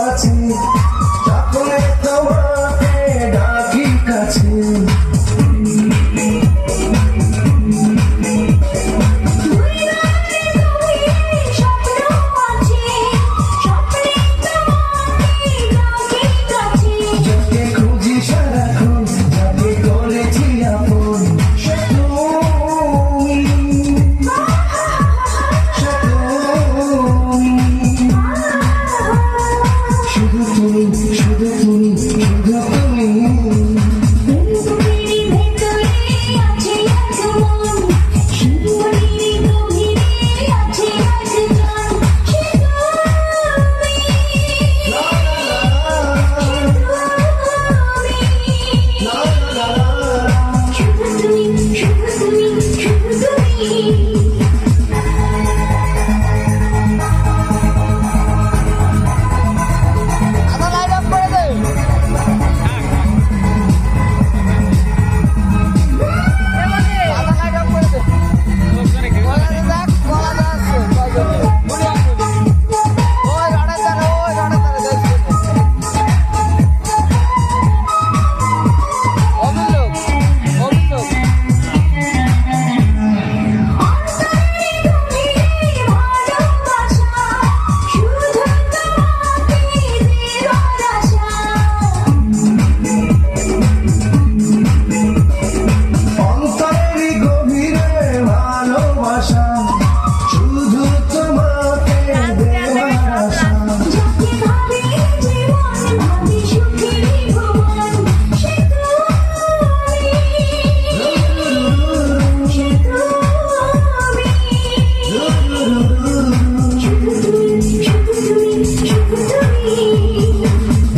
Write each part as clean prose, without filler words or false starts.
আছে যখন তোমাকে ডাকি কাছে যাকে খুঁজি সারাক্ষণ যাকে করেছি আপন সে তুমি শুধু তুমি শুধু তুমি শুধু তুমি শুধু তোমাকে দেওয়ার আশা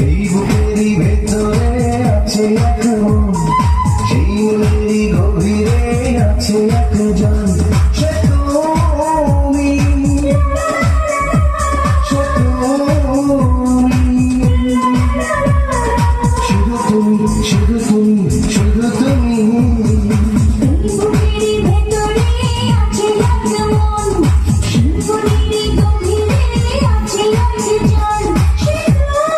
এই বুকেরই ভেতরে আছে এক মন সেই মনেরই গভীরে আছে একজন সে তুমি সে তুমি শুধু তুমি